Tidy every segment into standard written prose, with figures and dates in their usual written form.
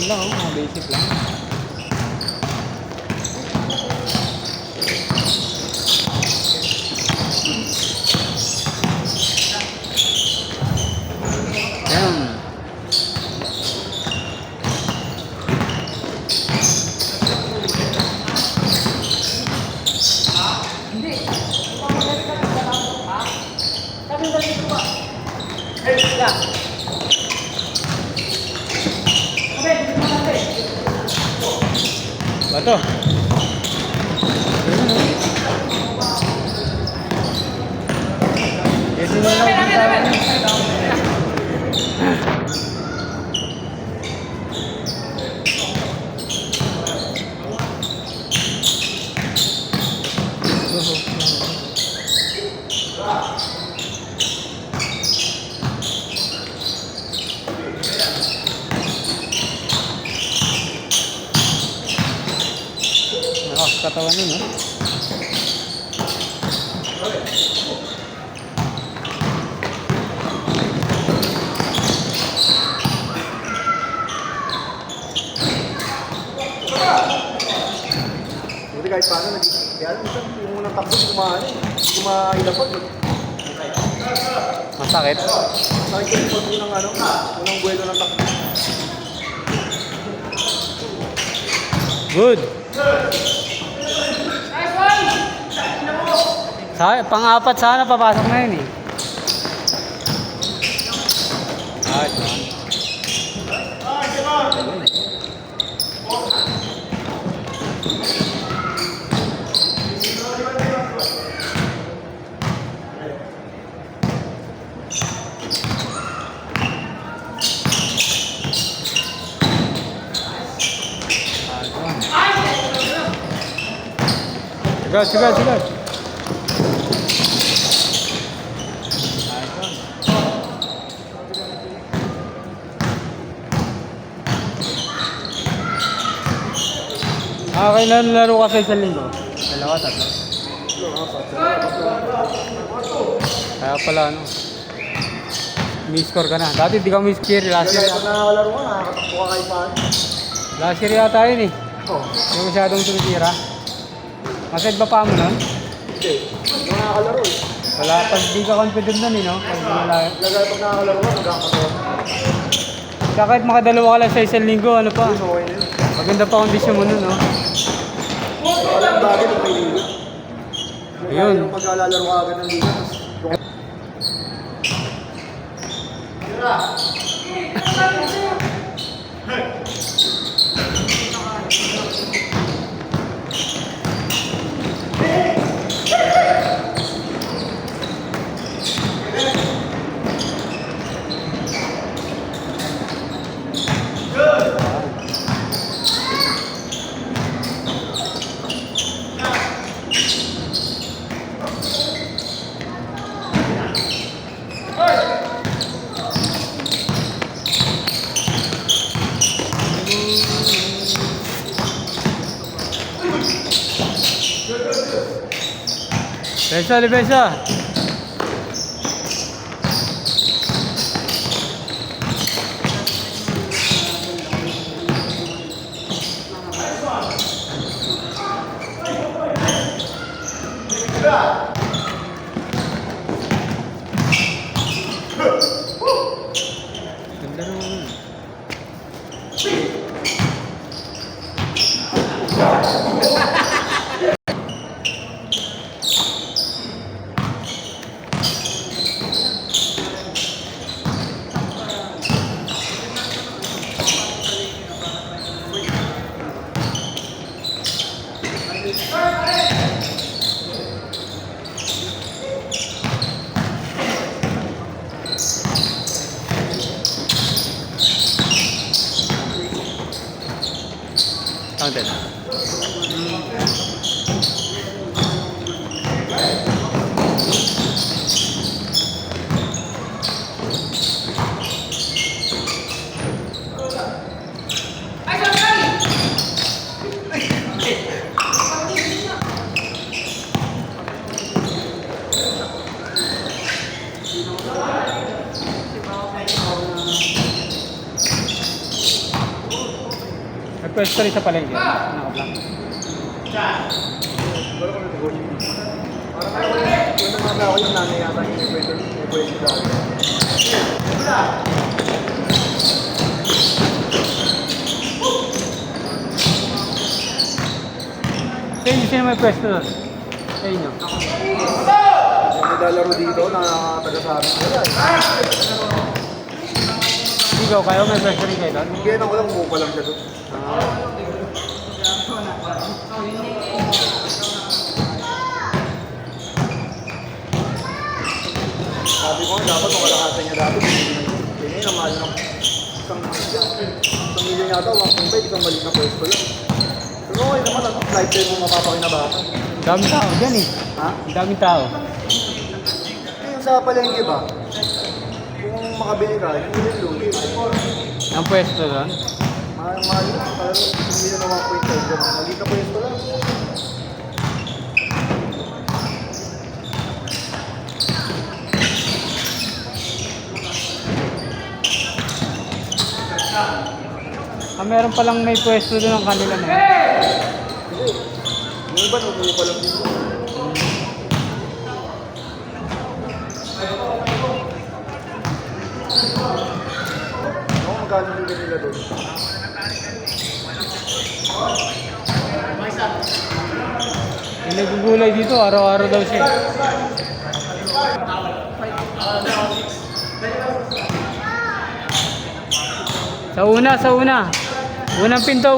lang, oh. Mga basic lang. Yan. Bato. Kasi na lang kita. Katawan nun, no? Buti kahit paano kaya alam mo yung unang takbo hindi kumailapag. Masakit. Masakit yung unang unang buwelo ng takbo. Good. Pang-apat sana papasok na yun eh. Ayos man. Sige. Okay na laro ka sa isang linggo? Dalawa, tatlo? Kaya pala ano, mi-score ka na. Dati di ka mi-score, last year. Pag nakakalaro ka, nakakatakbo ka kahit paano. Last year yata yun eh. Oo. Hindi masyadong tumitira. Masad ba pa mo nun? Hindi. Nakakalaro eh. Wala, pag di ka confident nun eh, no? Pag Lagay pag nakakalaro ka, magkakatawa. kaya kahit makadalawa ka lang sa isang linggo, ano pa? Okay na yun. Maganda pa kondisyon mo nun, no? Walang bagay pag may liga. Ayun. Yung pagkalalaro ka agad ng liga. Besa, Libesa. Ganda naman. Counted. pwesto rin sa palengke. Naka-black. Wala ko nag-negotiate. Parang yung nanganga ako yung nanay yata yung pwede dahil. Sa inyo, sino may pwesto doon? Sa inyo. Yung naglalaro dito na taga-sabi nila. Ikaw, kayo may pwesto rin kayo doon? Kaya nang walang umupa lang siya doon. Sabi ko, dapat kung kalakasan niya dati, hindi na mahal ng isang milyon yata, 1.5, isang maliit na pwesto lang. Pero okay naman, ano, lifetime mo mapapakinabakan. Ang daming tao dyan eh. Ha? Ang daming tao. Yung sa palengke ba? Kung makabili ka, hindi rin lugi. Ang pwesto doon? Mahal na, parang isang milyon na 1.5 lang. Maliit na pwesto lang. Meron palang may pwesto doon ng kanila na. Hindi. Yung iba, umuupa lang dito. Ako, magkano din nila doon? Yung nagugulay dito, araw-araw daw siya. Sa una. Unang pinto.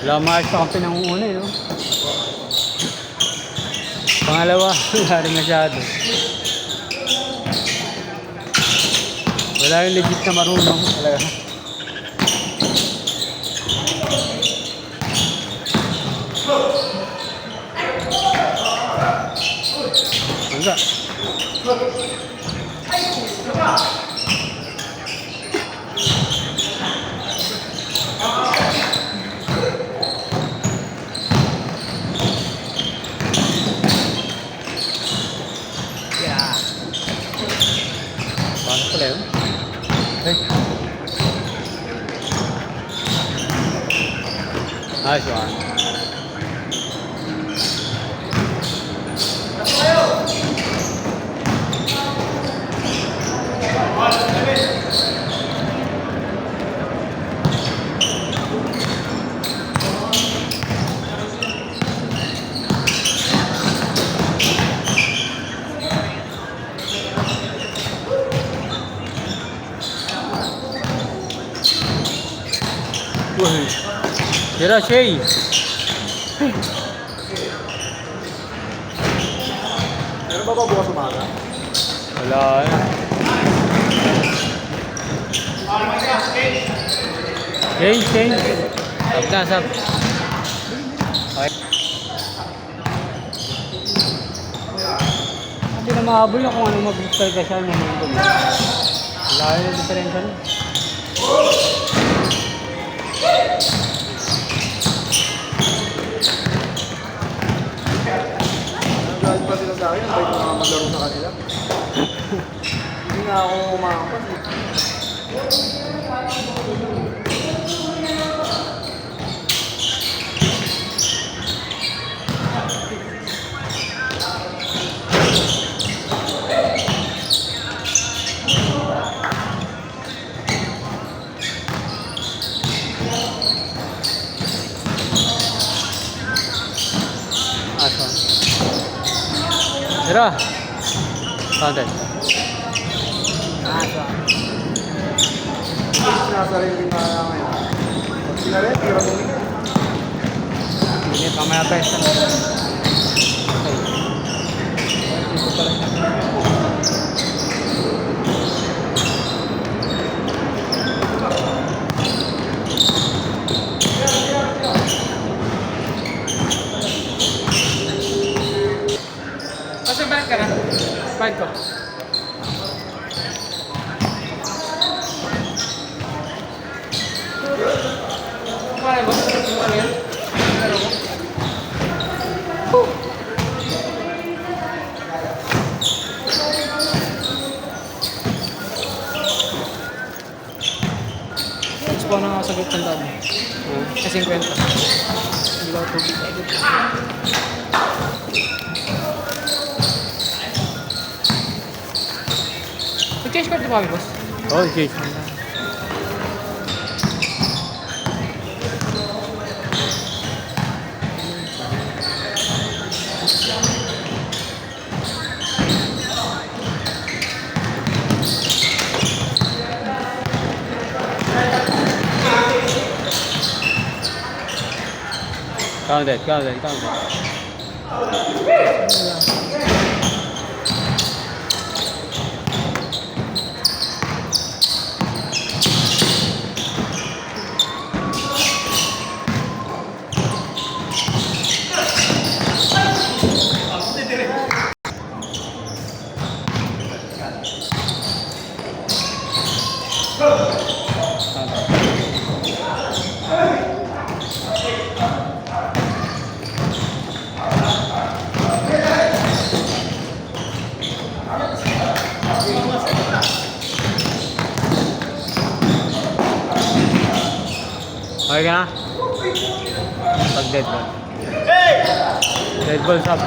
Wala maayos pa kang pinanguuna eh, no? Pangalawa, wala rin masyado. Wala yung legit na marunong talaga. Hangga. Paano pala yun? Hey. Ayos yun. Uy. Tira, Shay. Meron ba bukas umaga? Wala na. Shay. Sab. Okay. Hindi na mahabol na kung ano mag-start ka siya ng momentum. Wala yung diferensya na. Nagalit pa sila sa akin, ang bait mga maglaro sa kanila. Hindi nga ako umakampas eh. Tara. Counted. Nasa rin yung mga ngayon. Pag sila rin, tira tumingin. Ini pamaya pesta. Okay. Dito pala siya. Kasi balik ka na. Balik ko. Kaya ba? Ano yan? Ano ko? Expo na nga sagot ng dami. Kasi 50. Hindi ba ito? Mag-change card na ba, boss? Oo, change. Counted. Okay ka na? Pag dead ball. Dead ball sub.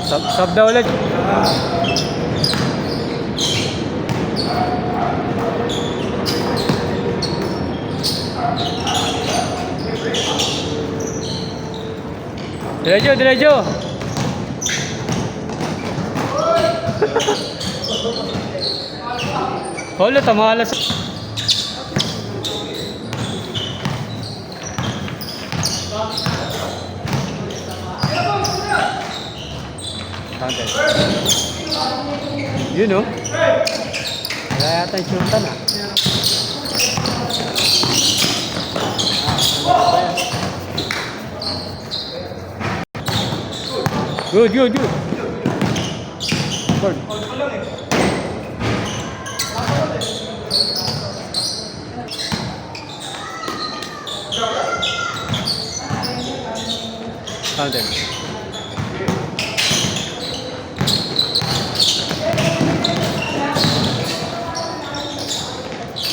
Sub daw ulit. Diretso. Holo, tamalas. Counted. Yun o. Wala yata yung shootan ah. Good. Good. Counted.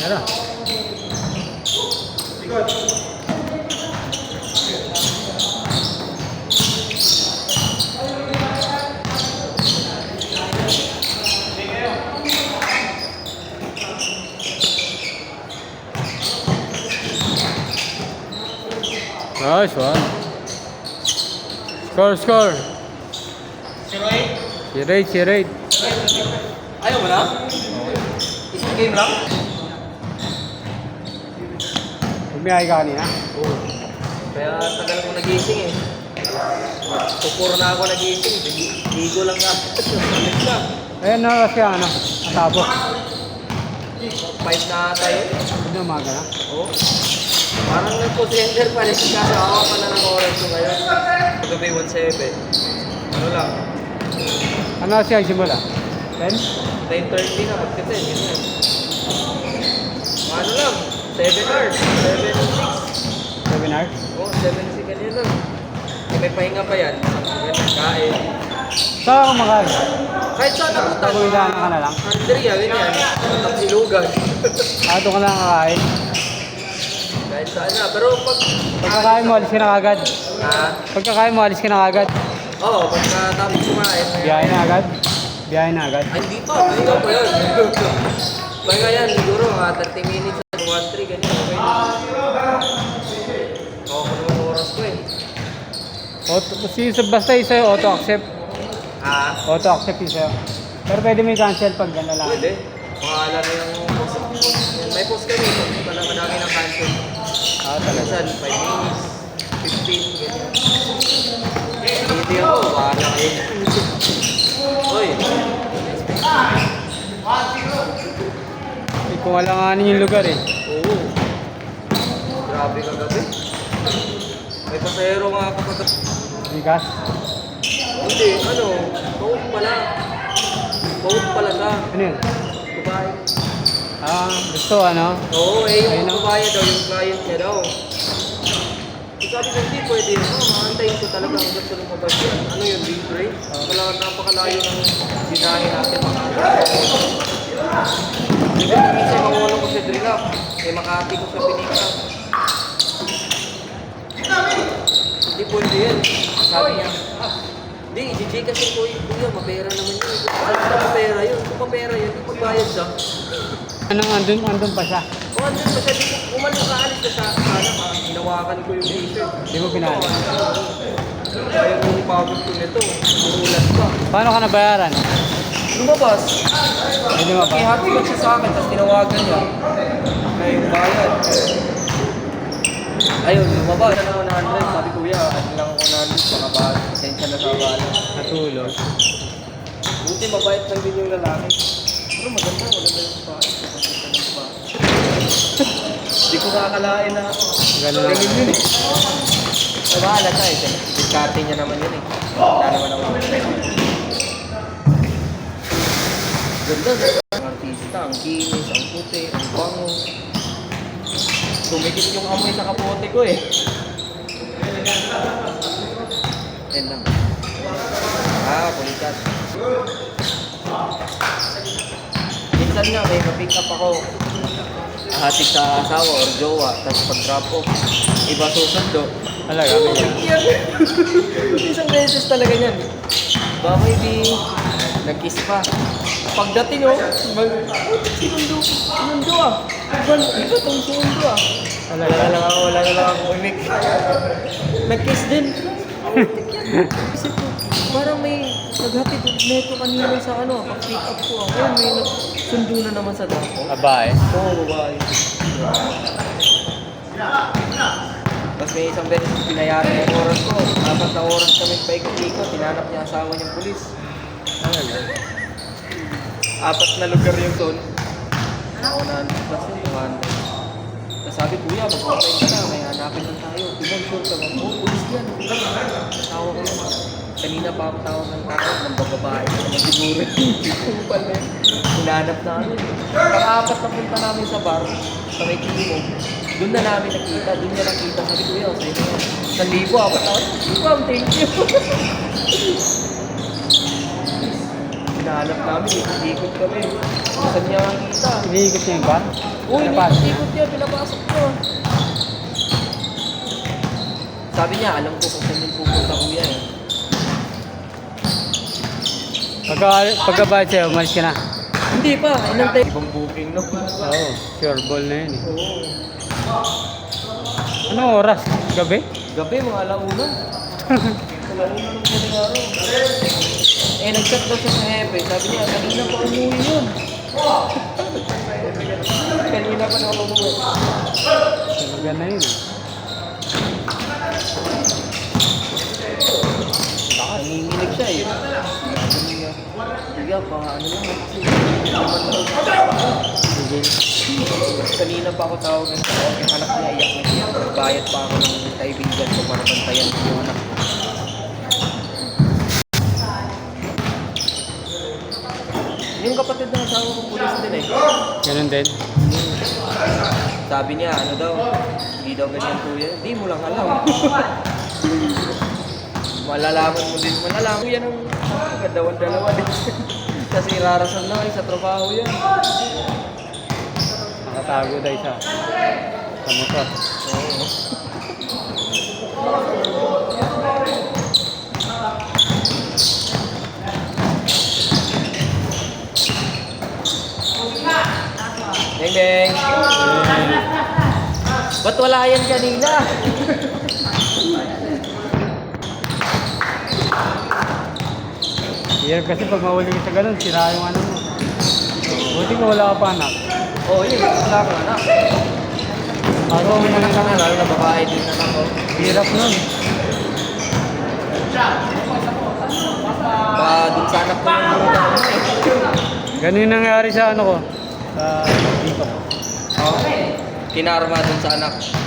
Tara. Nice one. Score. 0-8. Si Raid. Ayaw mo na? Isang game lang? Bumiyay ka kanina? Oo. Kaya tagal ko nagising eh. Pupuro na ako nagising. Ligo lang ka. Ayan na kasi natapos. 5 na tayo. Hindi na umaga na. Oo. Parang nag-contender pa rin. Kasi ako pa na ng oras ko ngayon. Gabi 1-7. Ano lang? Ano siya simula? 10? 9:30 na. Pagka 10. Ganyan. Ano lang? 7 hours. 7 7 hours? Oo, 7 ganyan lang. May pahinga pa yan. Kain. Saan ka kumakain? Kahit saan ako Taguilan ka na lang? Andrea, ganyan. Tapsilugan. Doon ka lang kakain? Kahit saan na. Pero Pagkakain mo, alis ka na kagad. Ha? Pagkakain mo, alis ka na kagad. Oo, pagkatapos kumain. Biyahe na agad? Biyahe na agad? Ay, hindi pa. Hindi pa yan. Pahinga yan, siguro mga 30 minutes at 1-3, ganyan. Okay na. Oo, kung naman oras ko eh. Basta isa yung auto-accept. Ah, Auto-accept isa. Pero pwede may cancel pag gano'n lang. pwede. Pangalan na yung post. May post kami. Wala madami ng cancel. Minsan, 5 minutes, 15, ganyan. Hindi ako, bahala kayo. Uy, Hindi ko alanganin yung lugar eh. oo. Grabe ka gabi. May pasahero nga ako pag... Bigas. Hindi, ano, bawag pala. Bawag pala siya. Ano yun? Babae. Gusto ano? Oo, Ayun, yung no? babae daw, yung client niya daw. Sabi ko, hindi pwede. Maantayin ko talaga hanggang sa lumabas yan. Ano yun, big break? Wala, napakalayo ng binahe natin. Hindi ko minsan mawala ko sa Drilap. Eh, Makati ko sa Pinika. Hindi pwede yan. Sabi niya, hindi, i-DJ kasi ko yung kuya, mapera naman yun. Ano ba mapera yun? Kung mapera yun, yung magbayad siya. Anong andun pa siya? O, andun ba siya? Di ko, umalis ka, alis ka sa sana, hinawakan ko yung t-shirt. Di mo pinali. Ayaw ko yung pagod ko nito. Umulan pa. Paano ka nabayaran? Lumabas. Hindi mo pa? Happy ko siya sa akin, tapos tinawagan niya. Kaya yung bayad. Ayun, lumabas. Ano, 100. Sabi kuya, ano lang ako 100. Baka ba, pasensya na sa bala. Natulog. Buti mabait lang din yung lalaki. Pero maganda yung bahay. Kapagkita ng bahay. Hindi ko kakalain na. Ganun lang. Ganun yun eh. Ay, bahala siya eh. Diskarte niya naman yun eh. Wala naman ako. Ganda. Ang artista, ang kinis, ang puti, ang bango. Tumikit yung amoy sa kapote ko eh. Yan lang. Kulikat. Minsan nga may ma-pick up ako. Hatid sa asawa or jowa, tapos pag-drop off, iba susundo. Talaga, ganyan. Isang beses talaga yan. Baka hindi nag-kiss pa. Pagdating sinundo ah. Iba tong sundo ah. Wala na lang ako umik. Nag-kiss din. Kasi po, parang may naghatid neto kanina sa pag-pick up ko ako. May nagsundo na naman sa dako. Babae. Oo, babae. Tapos may isang beses pinayaran yung oras ko. 4 na oras kami paikot-ikot. Tinanap niya asawa niyang pulis. Talaga. 4 na lugar yung zone. Ako na plus yung 200. Tapos sabi, kuya, mag-complain ka na. May hanapin lang tayo. Timon, sure ka ba? Oo, pulis yan. Tawa ko naman. Kanina pa ako tawag ng takot ng bababae. Naman siguro. Kupal na yun. Hinanap namin. Pang-4 na punta namin sa bar. Sa may Timog. Doon na namin nakita. Doon niya nakita. Sabi, kuya, sa'yo na yan. 1,000 ako tawag. Ma'am, thank you. Hinahanap namin, ikot kami. Saan niya makita? Iniikot niya yung bar? Uy, Pinapasok. ikot niya, pinapasok niya. Sabi niya, alam ko kung saan yung pupunta kuya eh. Pagkabayad sa'yo, umalis ka na. Hindi pa, inantay. Ibang booking no? Oo, sure ball na yun eh. Oo. Anong oras? Gabi? Gabi, mga alauna. Alauna ng madaling araw. Eh, nag-chat daw siya sa hepe. Sabi niya, kanina pa umuwi yun. Kanina pa na ako umuwi. Talaga na yun eh. Nanginginig siya eh. Sabi niya, Liga, pa ano lang kasi. Kanina pa ako tawagan sa yung anak niya, iyak na iyak. Nagbayad pa ako ng kaibigan ko para bantayan ko yung anak ko. Yung kapatid ng asawa ko, pulis din eh. Ganun din. Sabi niya, ano daw, hindi daw ganyan kuya. Hindi mo lang alam. Malalaman mo din. Malalaman mo yan ang kadawan-dalawa din. Kasi rarasan lang sa trabaho yan. Nakatago daw isa. Sa motor. Oo. Beng beng. Ba't wala yan kanina? Hirap kasi pag mahuli ka sa ganun, sira yung ano mo. Buti ko wala ka pa anak. Oo, yun. Wala akong anak. Ako May ang anak ka na, lalo na babae din na ako. hirap nun. Baka dun sa anak ko yung burutan mo eh. Ganun yung nangyari sa ano ko. Sa dito ko. Oo. Kinarma dun sa anak.